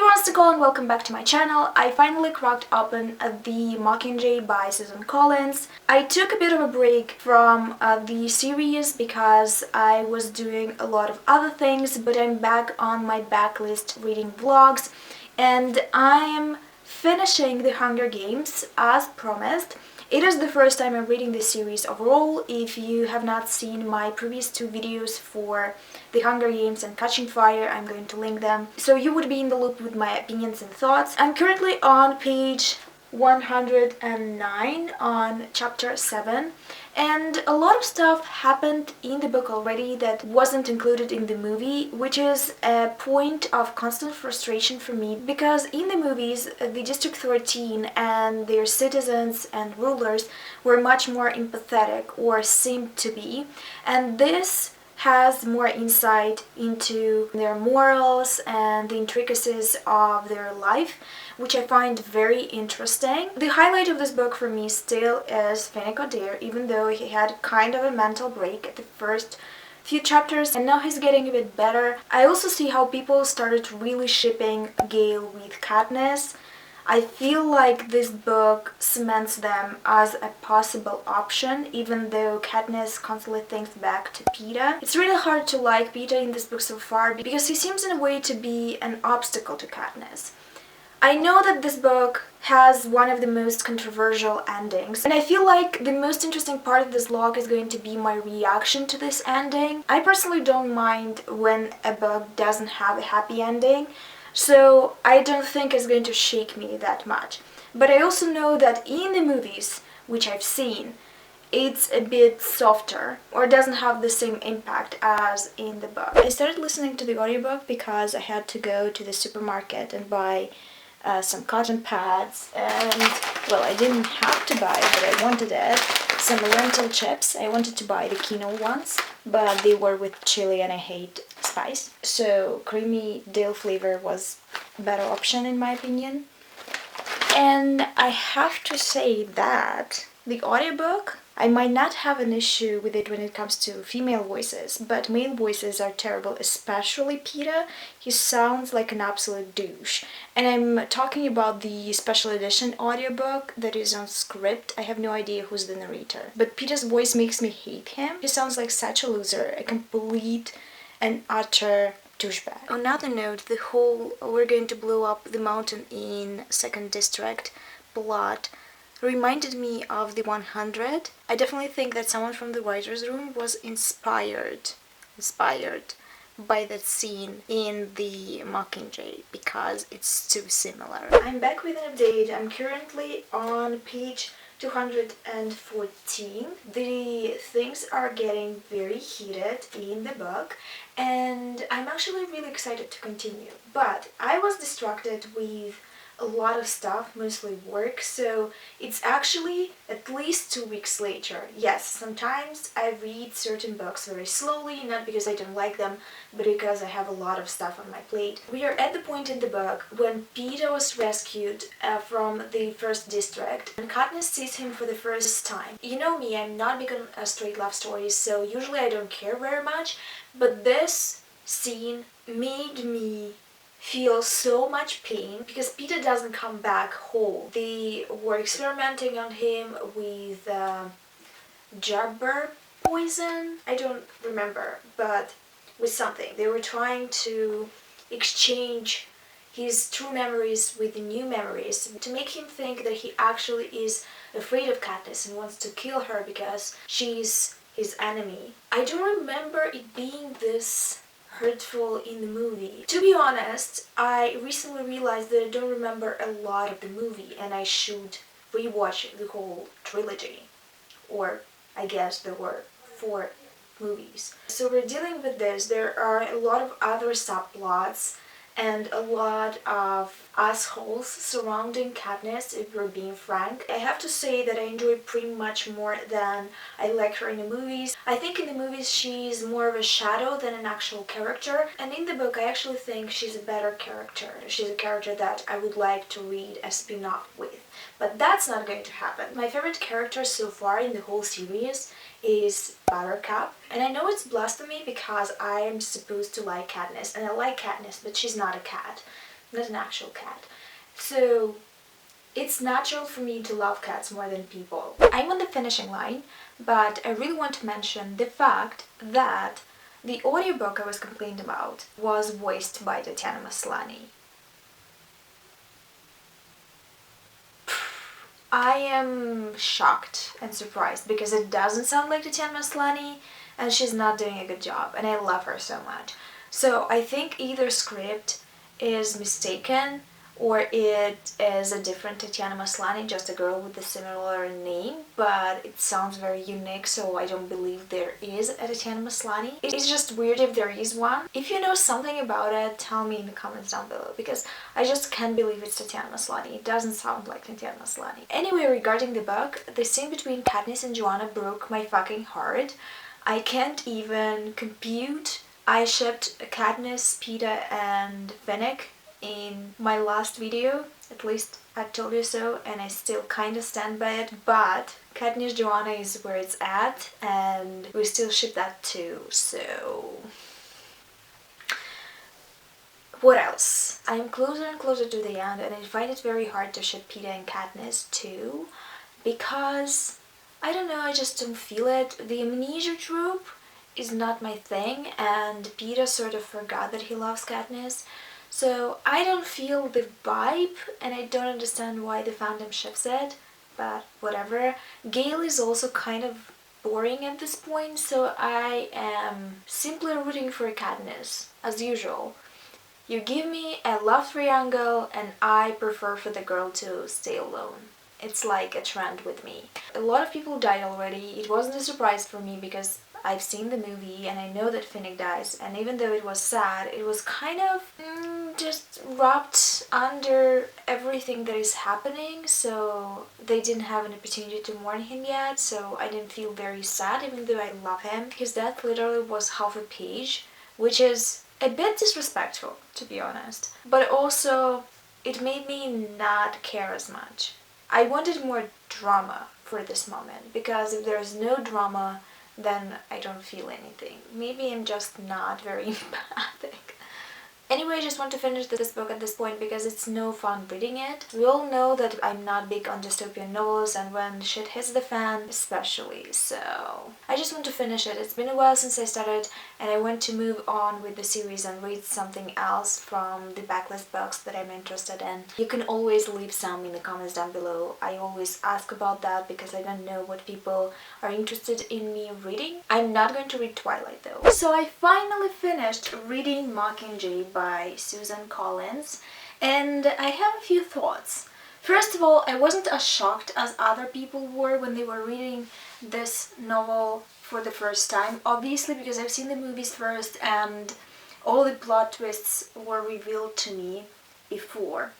everyone, and welcome back to my channel. I finally cracked open the Mockingjay by Susan Collins. I took a bit of a break from the series because I was doing a lot of other things, but I'm back on my backlist reading vlogs, and I'm finishing The Hunger Games as promised. It is the first time I'm reading this series overall. If you have not seen my previous two videos for The Hunger Games and Catching Fire, I'm going to link them so you would be in the loop with my opinions and thoughts. I'm currently on page 109 on chapter 7, and a lot of stuff happened in the book already that wasn't included in the movie, which is a point of constant frustration for me because in the movies the District 13 and their citizens and rulers were much more empathetic, or seemed to be, and this has more insight into their morals and the intricacies of their life, which I find very interesting. The highlight of this book for me still is Finnick Odair, even though he had kind of a mental break at the first few chapters and now he's getting a bit better. I also see how people started really shipping Gale with Katniss. I feel like this book cements them as a possible option, even though Katniss constantly thinks back to Peeta. It's really hard to like Peeta in this book so far because he seems in a way to be an obstacle to Katniss. I know that this book has one of the most controversial endings, and I feel like the most interesting part of this vlog is going to be my reaction to this ending. I personally don't mind when a book doesn't have a happy ending, so I don't think it's going to shake me that much. But I also know that in the movies, which I've seen, it's a bit softer or doesn't have the same impact as in the book. I started listening to the audiobook because I had to go to the supermarket and buy some cotton pads, and well, I didn't have to buy it, but I wanted it. Some lentil chips. I wanted to buy the quinoa ones, but they were with chili and I hate spice, so creamy dill flavor was a better option in my opinion. And I have to say that the audiobook, I might not have an issue with it when it comes to female voices, but male voices are terrible, especially Peeta. He sounds like an absolute douche. And I'm talking about the special edition audiobook that is on Scribd. I have no idea who's the narrator. But Peeta's voice makes me hate him. He sounds like such a loser, a complete and utter douchebag. On another note, the whole "we're going to blow up the mountain in 2nd District" plot reminded me of the 100. I definitely think that someone from the writer's room was inspired by that scene in the Mockingjay because it's too similar. I'm back with an update. I'm currently on page 214. The things are getting very heated in the book and I'm actually really excited to continue. But I was distracted with a lot of stuff, mostly work, so it's actually at least 2 weeks later. Yes, sometimes I read certain books very slowly, not because I don't like them, but because I have a lot of stuff on my plate. We are at the point in the book when Peeta was rescued from the 1st District, and Katniss sees him for the first time. You know me, I'm not big on straight love stories, so usually I don't care very much, but this scene made me feel so much pain because Peeta doesn't come back whole. They were experimenting on him with jabber poison. I don't remember, but with something. They were trying to exchange his true memories with the new memories to make him think that he actually is afraid of Katniss and wants to kill her because she's his enemy. I don't remember it being this hurtful in the movie. To be honest, I recently realized that I don't remember a lot of the movie and I should rewatch the whole trilogy. Or I guess there were 4 movies. So we're dealing with this. There are a lot of other subplots and a lot of assholes surrounding Katniss, if we're being frank. I have to say that I enjoy pretty much more than I like her in the movies. I think in the movies she's more of a shadow than an actual character, and in the book I actually think she's a better character. She's a character that I would like to read a spin-off with. But that's not going to happen. My favorite character so far in the whole series is Buttercup. And I know it's blasphemy because I am supposed to like Katniss, and I like Katniss, but she's not a cat. not an actual cat. So it's natural for me to love cats more than people. I'm on the finishing line, but I really want to mention the fact that the audiobook I was complaining about was voiced by 𝕊𝕆𝕀𝔸𝕃. I am shocked and surprised because it doesn't sound like 𝕊𝕆𝕀𝔸𝕃, and she's not doing a good job, and I love her so much. So I think either Scribd is mistaken or it is a different 𝕊𝕆𝕀𝔸𝕃, just a girl with a similar name, but it sounds very unique, so I don't believe there is a 𝕊𝕆𝕀𝔸𝕃. It's just weird if there is one. If you know something about it, tell me in the comments down below, because I just can't believe it's 𝕊𝕆𝕀𝔸𝕃. It doesn't sound like 𝕊𝕆𝕀𝔸𝕃. Anyway, regarding the book, the scene between Katniss and Joanna broke my fucking heart. I can't even compute. I shipped Katniss, Peeta and Finnick in my last video, at least I told you so, and I still kinda stand by it, but Katniss Joanna is where it's at, and we still ship that too, so... What else? I am closer and closer to the end, and I find it very hard to ship Peeta and Katniss too, because, I don't know, I just don't feel it. The amnesia trope is not my thing, and Peeta sort of forgot that he loves Katniss. So I don't feel the vibe, and I don't understand why the fandom ships it, but whatever. Gale is also kind of boring at this point, so I am simply rooting for Katniss, as usual. You give me a love triangle, and I prefer for the girl to stay alone. It's like a trend with me. A lot of people died already. It wasn't a surprise for me because I've seen the movie and I know that Finnick dies, and even though it was sad, it was kind of just wrapped under everything that is happening, so they didn't have an opportunity to mourn him yet, so I didn't feel very sad even though I love him. His death literally was half a page, which is a bit disrespectful, to be honest, but also it made me not care as much. I wanted more drama for this moment, because if there's no drama, then I don't feel anything. Maybe I'm just not very empathic. Anyway, I just want to finish this book at this point because it's no fun reading it. We all know that I'm not big on dystopian novels, and when shit hits the fan especially, so I just want to finish it. It's been a while since I started, and I want to move on with the series and read something else from the backlist books that I'm interested in. You can always leave some in the comments down below. I always ask about that because I don't know what people are interested in me reading. I'm not going to read Twilight though. So I finally finished reading Mockingjay by Susan Collins, and I have a few thoughts. First of all, I wasn't as shocked as other people were when they were reading this novel for the first time, obviously because I've seen the movies first and all the plot twists were revealed to me before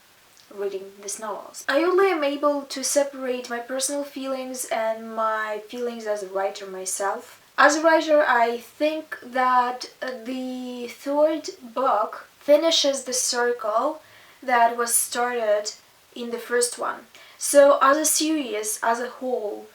reading these novels. I only am able to separate my personal feelings and my feelings as a writer myself. As a writer, I think that the third book finishes the circle that was started in the first one. So as a series, as a whole,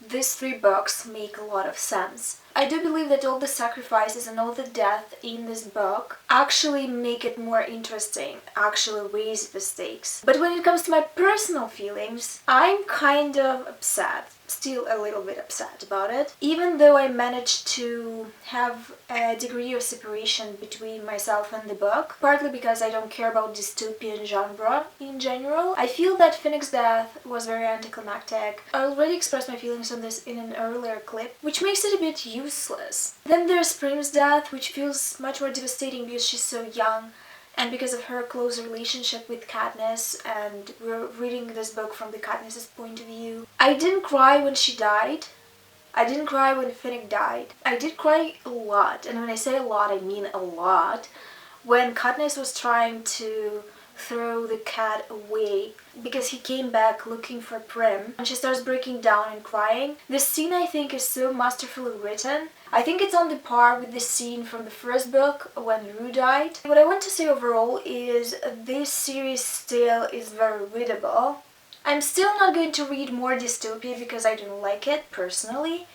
these three books make a lot of sense. I do believe that all the sacrifices and all the death in this book actually make it more interesting, actually raise the stakes. But when it comes to my personal feelings, I'm kind of upset. Still a little bit upset about it. Even though I managed to have a degree of separation between myself and the book, partly because I don't care about dystopian genre in general, I feel that Finnick's death was very anticlimactic. I already expressed my feelings on this in an earlier clip, which makes it a bit useless. Then there's Prim's death, which feels much more devastating because she's so young, and because of her close relationship with Katniss, and we're reading this book from the Katniss's point of view. I didn't cry when she died. I didn't cry when Finnick died. I did cry a lot, and when I say a lot, I mean a lot, when Katniss was trying to throw the cat away because he came back looking for Prim, and she starts breaking down and crying. This scene, I think, is so masterfully written. I think it's on the par with the scene from the first book when Rue died. What I want to say overall is this series still is very readable. I'm still not going to read more dystopia because I don't like it personally,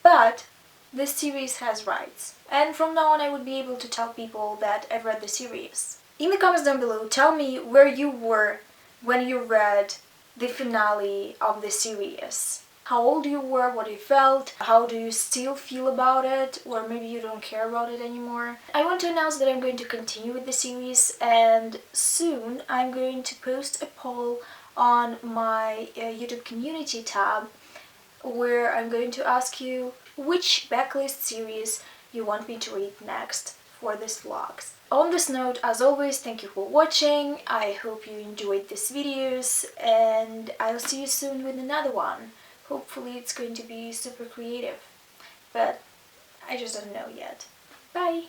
but this series has rights. And from now on I would be able to tell people that I've read the series. In the comments down below, tell me where you were when you read the finale of the series. How old you were, what you felt, how do you still feel about it, or maybe you don't care about it anymore. I want to announce that I'm going to continue with the series, and soon I'm going to post a poll on my YouTube community tab where I'm going to ask you which backlist series you want me to read next for these vlogs. On this note, as always, thank you for watching. I hope you enjoyed these videos, and I'll see you soon with another one. Hopefully it's going to be super creative, but I just don't know yet. Bye!